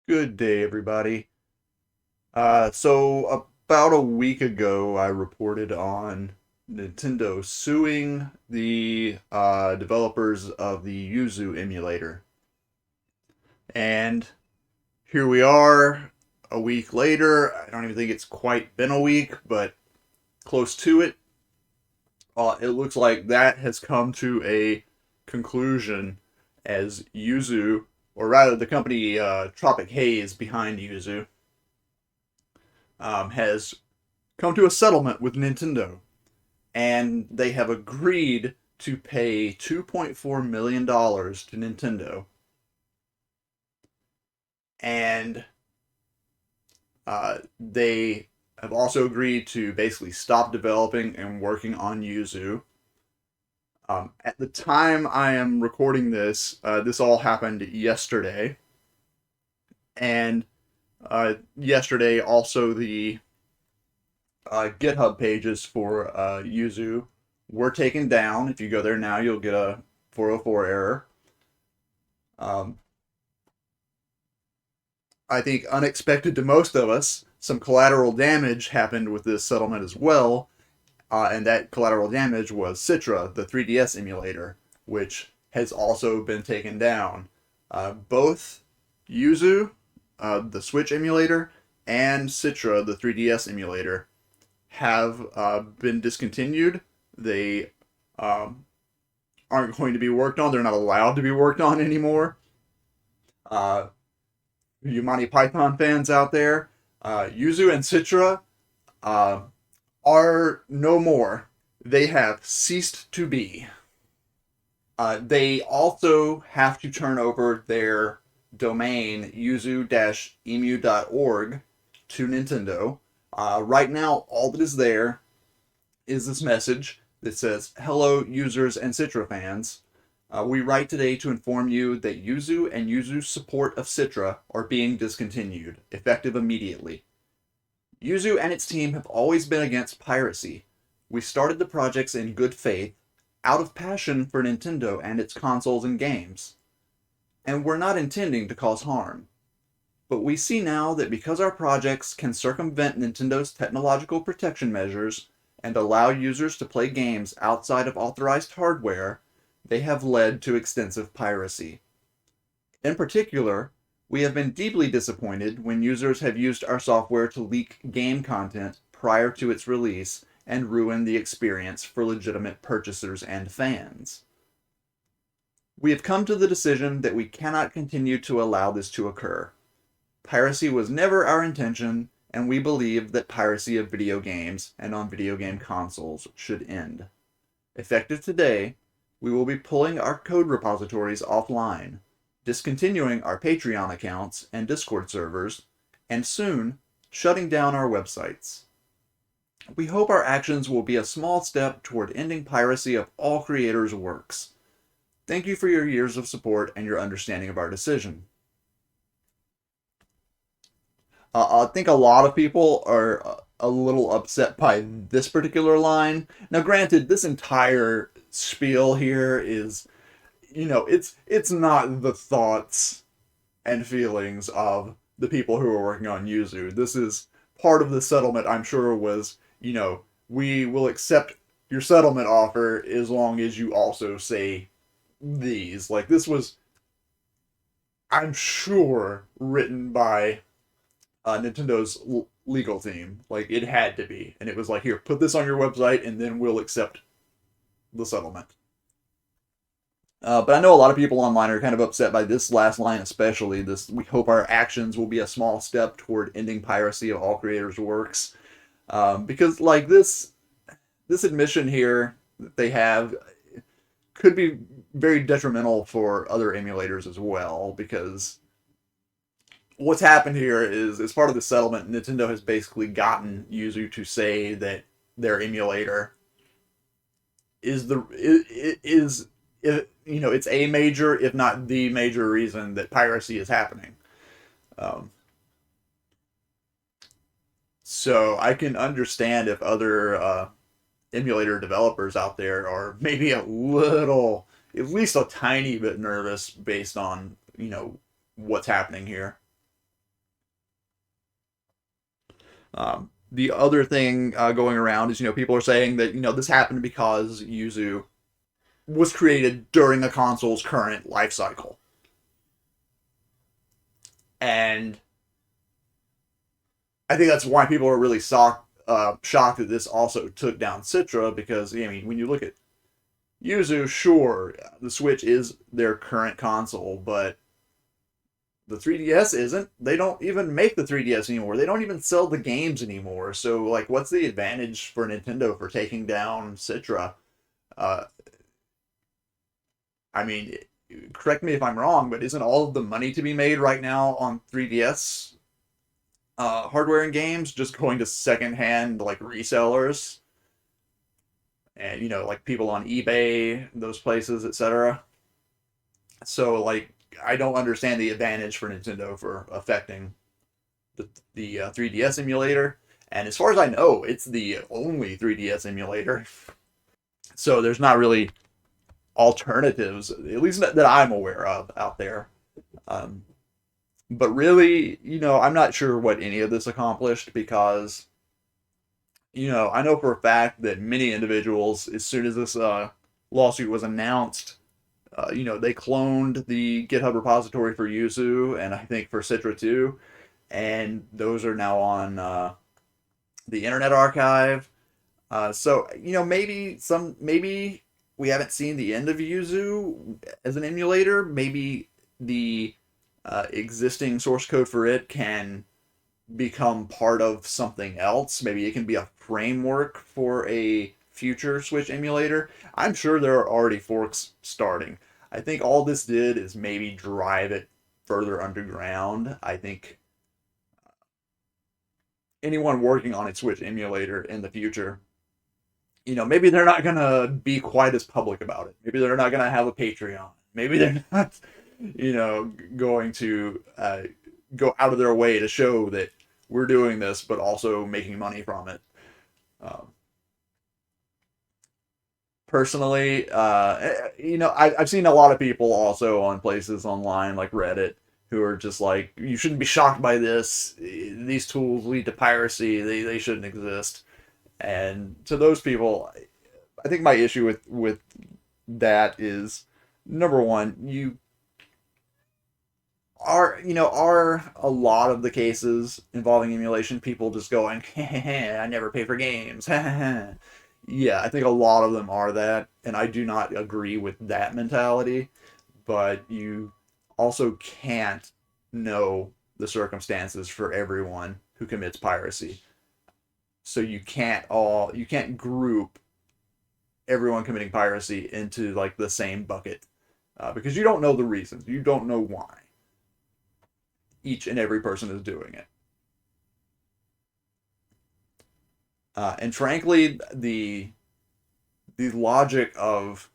Good day, everybody. So about a week ago, I reported on Nintendo suing the developers of the Yuzu emulator. And here we are, a week later. I don't even think it's quite been a week, but close to it. It looks like that has come to a conclusion as Yuzu, or rather the company Tropic Haze behind Yuzu, has come to a settlement with Nintendo, and they have agreed to pay $2.4 million to Nintendo, and they have also agreed to basically stop developing and working on Yuzu. At the time I am recording this, this all happened yesterday, and yesterday also the GitHub pages for Yuzu were taken down. If you go there now, you'll get a 404 error. Um, I think unexpected to most of us, some collateral damage happened with this settlement as well, and that collateral damage was Citra, the 3DS emulator, which has also been taken down. Both Yuzu, the Switch emulator, and Citra, the 3DS emulator, have been discontinued. They aren't going to be worked on. They're not allowed to be worked on anymore. Uh, you Monty Python fans out there, Yuzu and Citra uh, are no more. They have ceased to be. They also have to turn over their domain yuzu-emu.org to Nintendo. Right now, all that is there is this message that says, "Hello, users and Citra fans. We write today to inform you that Yuzu and Yuzu's support of Citra are being discontinued, effective immediately. Yuzu and its team have always been against piracy. We started the projects in good faith, out of passion for Nintendo and its consoles and games. And we're not intending to cause harm. But we see now that because our projects can circumvent Nintendo's technological protection measures and allow users to play games outside of authorized hardware, they have led to extensive piracy. In particular, we have been deeply disappointed when users have used our software to leak game content prior to its release and ruin the experience for legitimate purchasers and fans. We have come to the decision that we cannot continue to allow this to occur. Piracy was never our intention, and we believe that piracy of video games and on video game consoles should end. Effective today, we will be pulling our code repositories offline, discontinuing our Patreon accounts and Discord servers, and soon shutting down our websites. We hope our actions will be a small step toward ending piracy of all creators' works. Thank you for your years of support and your understanding of our decision." I think a lot of people are a little upset by this particular line. Now, granted, this entire spiel here is, it's not the thoughts and feelings of the people who are working on Yuzu. This is part of the settlement, I'm sure, was, we will accept your settlement offer as long as you also say these. Like, this was, I'm sure, written by Nintendo's legal team. Like, it had to be. And it was like, here, put this on your website, and then we'll accept the settlement. But I know a lot of people online are kind of upset by this last line, especially. This, we hope our actions will be a small step toward ending piracy of all creators' works. Because, like, this admission here that they have could be very detrimental for other emulators as well, because what's happened here is, as part of the settlement, Nintendo has basically gotten Yuzu to say that their emulator it's a major, if not the major reason that piracy is happening. Um, so I can understand if other emulator developers out there are maybe a little, at least a tiny bit nervous based on what's happening here. The other thing going around is, people are saying that, this happened because Yuzu was created during a console's current life cycle. And I think that's why people are really shocked that this also took down Citra, because, I mean, when you look at Yuzu, sure, the Switch is their current console, but the 3DS isn't. They don't even make the 3DS anymore. They don't even sell the games anymore. So, like, what's the advantage for Nintendo for taking down Citra? Uh, I mean, correct me if I'm wrong, but isn't all of the money to be made right now on 3DS hardware and games just going to secondhand, like, resellers? And, like, people on eBay, those places, etc. So, like, I don't understand the advantage for Nintendo for affecting the 3DS emulator. And as far as I know, it's the only 3DS emulator. So there's not really alternatives, at least that I'm aware of, out there. Um, but really, I'm not sure what any of this accomplished, because, I know for a fact that many individuals, as soon as this lawsuit was announced, they cloned the GitHub repository for Yuzu, and I think for Citra too, and those are now on the Internet Archive. So maybe we haven't seen the end of Yuzu as an emulator. Maybe the existing source code for it can become part of something else. Maybe it can be a framework for a future Switch emulator. I'm sure there are already forks starting. I think all this did is maybe drive it further underground. I think anyone working on a Switch emulator in the future, maybe they're not going to be quite as public about it. Maybe they're not going to have a Patreon. Maybe they're not, going to go out of their way to show that we're doing this, but also making money from it. Um, Personally, I've seen a lot of people also on places online like Reddit who are just like, you shouldn't be shocked by this. These tools lead to piracy. They shouldn't exist. And to those people, I think my issue with that is, number one, are a lot of the cases involving emulation people just going, I never pay for games. Yeah, I think a lot of them are that, and I do not agree with that mentality, but you also can't know the circumstances for everyone who commits piracy. So you can't group everyone committing piracy into like the same bucket, because you don't know the reasons. You don't know why each and every person is doing it. And frankly, the logic of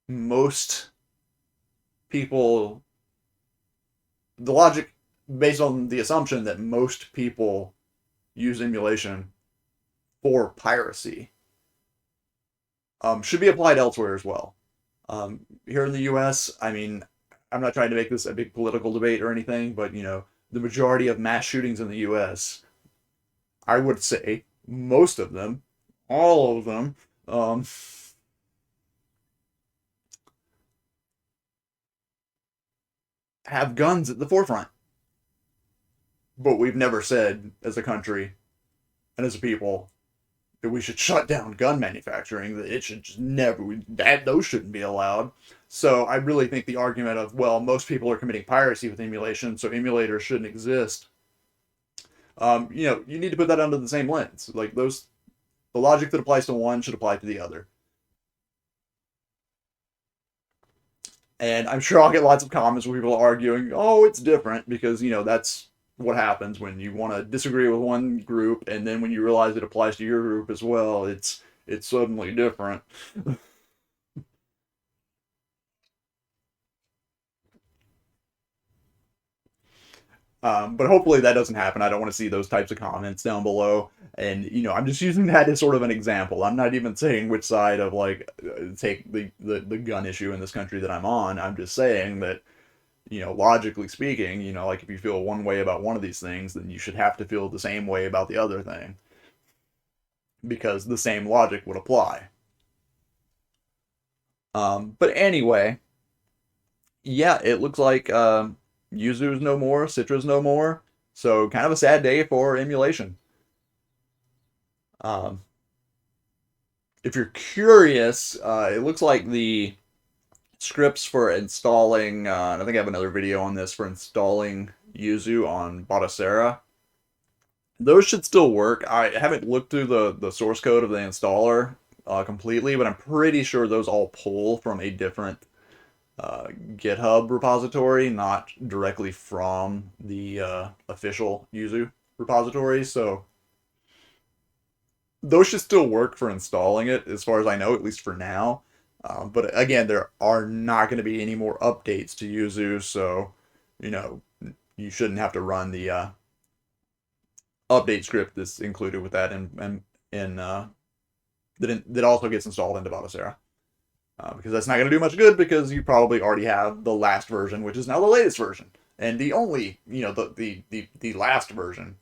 most people, the logic based on the assumption that most people use emulation for piracy, should be applied elsewhere as well. Here in the U.S., I mean, I'm not trying to make this a big political debate or anything, but the majority of mass shootings in the U.S., I would say most of them, all of them, um, have guns at the forefront. But we've never said as a country and as a people that we should shut down gun manufacturing, that it should just never, that those shouldn't be allowed. So I really think the argument of, well, most people are committing piracy with emulation, so emulators shouldn't exist. You need to put that under the same lens. Like the logic that applies to one should apply to the other. And I'm sure I'll get lots of comments where people are arguing, oh, it's different, because, that's what happens when you want to disagree with one group, and then when you realize it applies to your group as well, it's suddenly different. But hopefully that doesn't happen. I don't want to see those types of comments down below. And I'm just using that as sort of an example. I'm not even saying which side of like take the gun issue in this country that I'm on. I'm just saying that logically speaking, like if you feel one way about one of these things, then you should have to feel the same way about the other thing because the same logic would apply. But anyway, yeah, it looks like Yuzu's no more, Citra's no more. So kind of a sad day for emulation. Um, if you're curious, it looks like the scripts for installing, I think I have another video on this for installing Yuzu on Batocera. Those should still work. I haven't looked through the source code of the installer completely, but I'm pretty sure those all pull from a different GitHub repository, not directly from the official Yuzu repository. So those should still work for installing it, as far as I know, at least for now. But again, there are not going to be any more updates to Yuzu, so you shouldn't have to run the update script that's included with that, and that also gets installed into Batocera. Because that's not going to do much good because you probably already have the last version, which is now the latest version, and the only the last version.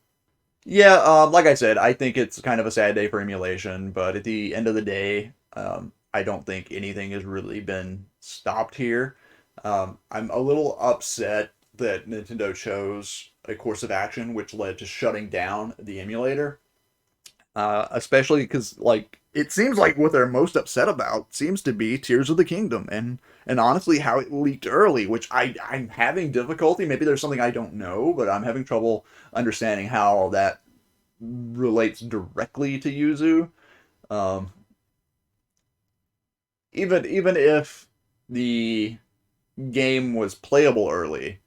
Yeah, like I said, I think it's kind of a sad day for emulation, but at the end of the day, I don't think anything has really been stopped here. I'm a little upset that Nintendo chose a course of action which led to shutting down the emulator. Especially because, like, it seems like what they're most upset about seems to be Tears of the Kingdom, and honestly how it leaked early, which I'm having difficulty. Maybe there's something I don't know, but I'm having trouble understanding how that relates directly to Yuzu. Um, even if the game was playable early,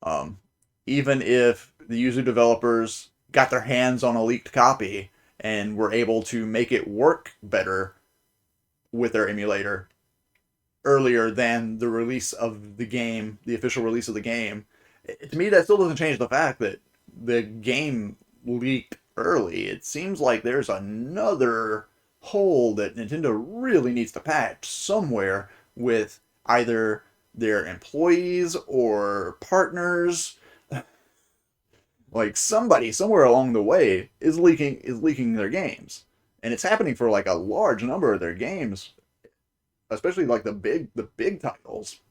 um, even if the Yuzu developers got their hands on a leaked copy and were able to make it work better with their emulator earlier than the release of the game, the official release of the game, to me that still doesn't change the fact that the game leaked early. It seems like there's another hole that Nintendo really needs to patch somewhere with either their employees or partners. Like somebody somewhere along the way is leaking their games, and it's happening for like a large number of their games, especially like the big titles.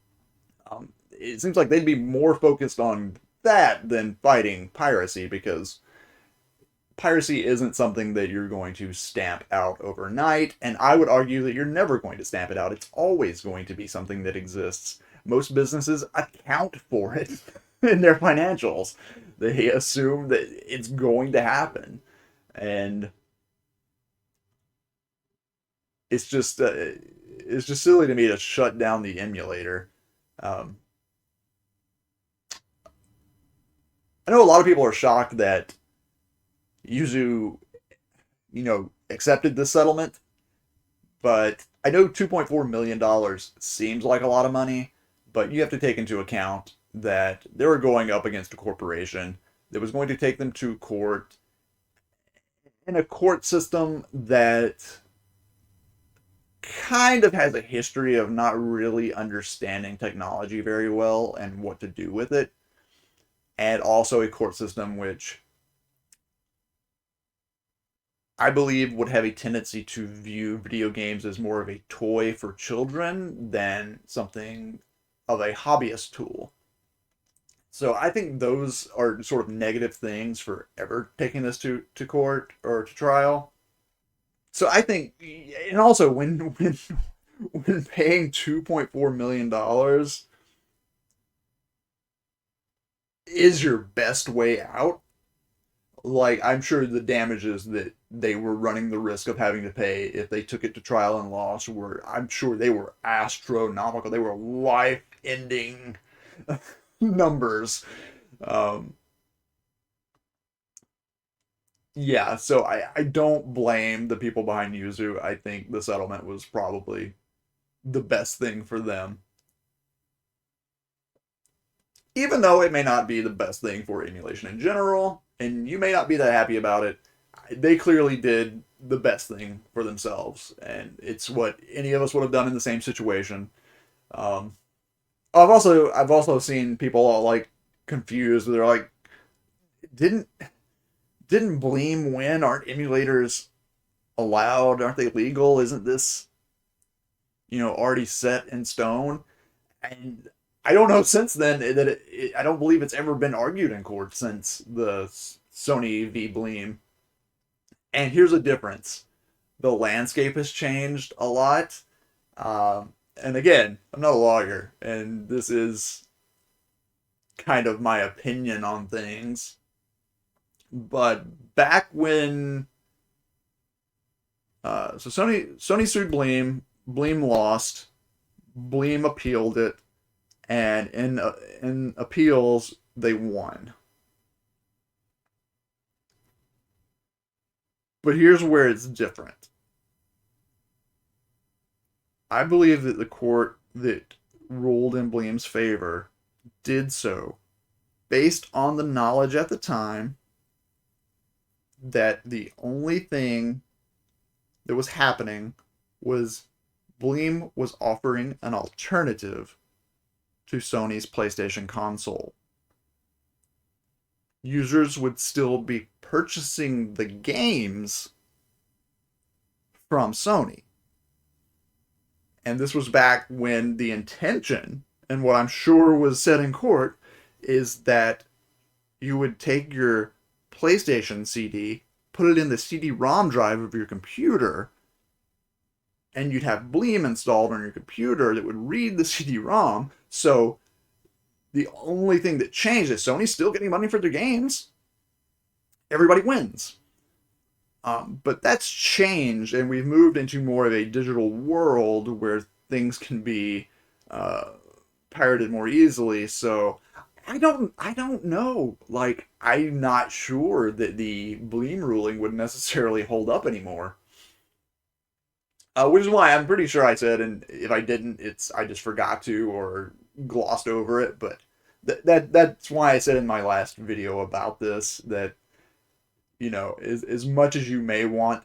It seems like they'd be more focused on that than fighting piracy, because piracy isn't something that you're going to stamp out overnight, and I would argue that you're never going to stamp it out. It's always going to be something that exists. Most businesses account for it in their financials. They assume that it's going to happen, and it's just silly to me to shut down the emulator. Um, I know a lot of people are shocked that Yuzu, accepted this settlement, but I know $2.4 million seems like a lot of money, but you have to take into account that they were going up against a corporation that was going to take them to court in a court system that kind of has a history of not really understanding technology very well and what to do with it, and also a court system which I believe would have a tendency to view video games as more of a toy for children than something of a hobbyist tool. So I think those are sort of negative things for ever taking this to court or to trial. So I think, and also when paying $2.4 million is your best way out, like I'm sure the damages that they were running the risk of having to pay if they took it to trial and lost were, I'm sure they were astronomical. They were life-ending numbers. Um, yeah, so I don't blame the people behind Yuzu. I think the settlement was probably the best thing for them. Even though it may not be the best thing for emulation in general, and you may not be that happy about it, they clearly did the best thing for themselves, and it's what any of us would have done in the same situation. Um, I've also seen people all like confused. They're like, didn't didn't Bleem win? Aren't emulators allowed? Aren't they legal? Isn't this, already set in stone? And I don't know since then that I don't believe it's ever been argued in court since the Sony v. Bleem. And here's a difference: the landscape has changed a lot. And again, I'm not a lawyer, and this is kind of my opinion on things. But back when, so Sony sued Bleem, Bleem lost, Bleem appealed it, and in appeals they won. But here's where it's different. I believe that the court that ruled in Bleem's favor did so based on the knowledge at the time that the only thing that was happening was Bleem was offering an alternative to Sony's PlayStation console. Users would still be purchasing the games from Sony. And this was back when the intention, and what I'm sure was said in court, is that you would take your PlayStation CD, put it in the CD-ROM drive of your computer, and you'd have Bleem installed on your computer that would read the CD-ROM. So the only thing that changed is Sony's still getting money for their games. Everybody wins. But that's changed, and we've moved into more of a digital world where things can be pirated more easily. So I don't know. Like, I'm not sure that the Bleem ruling would necessarily hold up anymore. Which is why I'm pretty sure I said, and if I didn't, I just forgot to or glossed over it. But that's why I said in my last video about this that, as much as you may want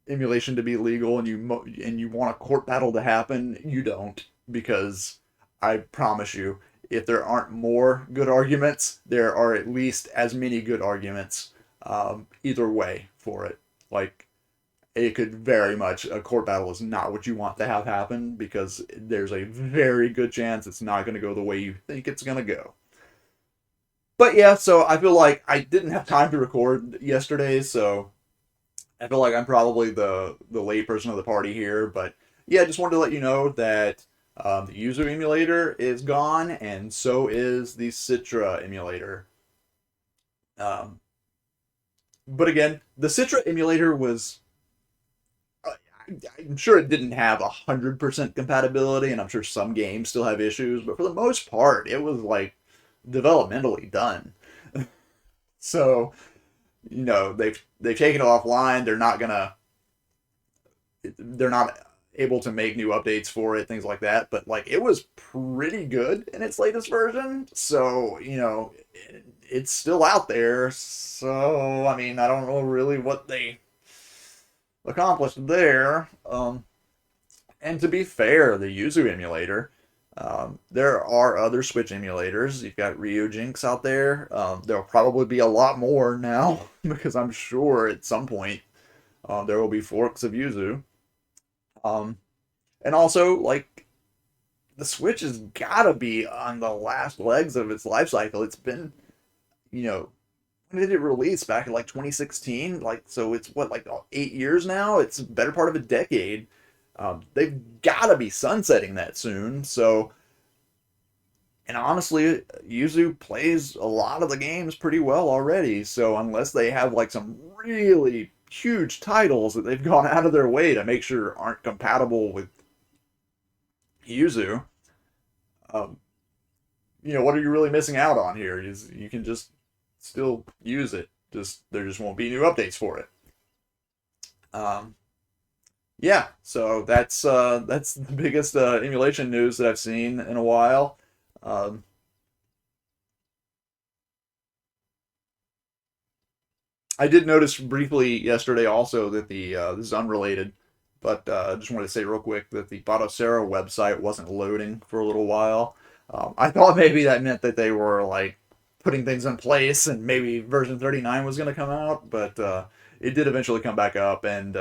emulation to be legal and you want a court battle to happen, you don't, because I promise you, if there aren't more good arguments, there are at least as many good arguments either way for it. Like, it could very much, a court battle is not what you want to have happen, because there's a very good chance it's not going to go the way you think it's going to go. But yeah, so I feel like I didn't have time to record yesterday, so I feel like I'm probably the late person of the party here. But yeah, just wanted to let you know that the Yuzu emulator is gone, and so is the Citra emulator. But again, the Citra emulator was, I'm sure it didn't have 100% compatibility, and I'm sure some games still have issues, but for the most part, it was like developmentally done. So, they've taken it offline. They're not able to make new updates for it, things like that. But like, it was pretty good in its latest version. So, it's still out there. So, I mean, I don't know really what they accomplished there. And to be fair, the Yuzu emulator, there are other Switch emulators. You've got Ryujinx out there. There'll probably be a lot more now, because I'm sure at some point there will be forks of Yuzu. And also, like, the Switch has gotta be on the last legs of its life cycle. It's been, when did it release? Back in like 2016? Like, so it's what, like 8 years now? It's a better part of a decade. They've gotta be sunsetting that soon. So, and honestly, Yuzu plays a lot of the games pretty well already. So unless they have like some really huge titles that they've gone out of their way to make sure aren't compatible with Yuzu, what are you really missing out on here? Is you can just still use it. There just won't be new updates for it. Yeah, so that's the biggest emulation news that I've seen in a while. I did notice briefly yesterday also that this is unrelated, but I just wanted to say real quick that the Batocera website wasn't loading for a little while. I thought maybe that meant that they were like putting things in place and maybe version 39 was going to come out, but it did eventually come back up, and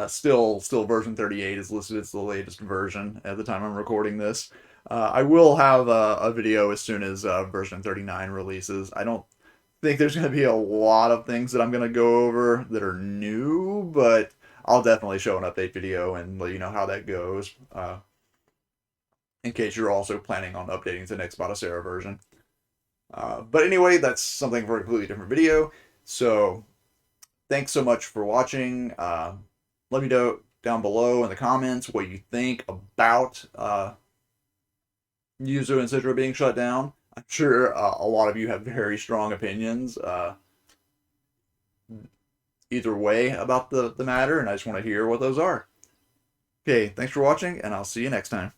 still version 38 is listed as the latest version at the time I'm recording this. I will have a video as soon as version 39 releases. I don't think there's going to be a lot of things that I'm going to go over that are new, but I'll definitely show an update video and let you know how that goes, in case you're also planning on updating to the next Batocera version. But anyway, that's something for a completely different video. So thanks so much for watching. Let me know down below in the comments what you think about Yuzu and Citra being shut down. I'm sure a lot of you have very strong opinions either way about the matter, and I just want to hear what those are. Okay, thanks for watching, and I'll see you next time.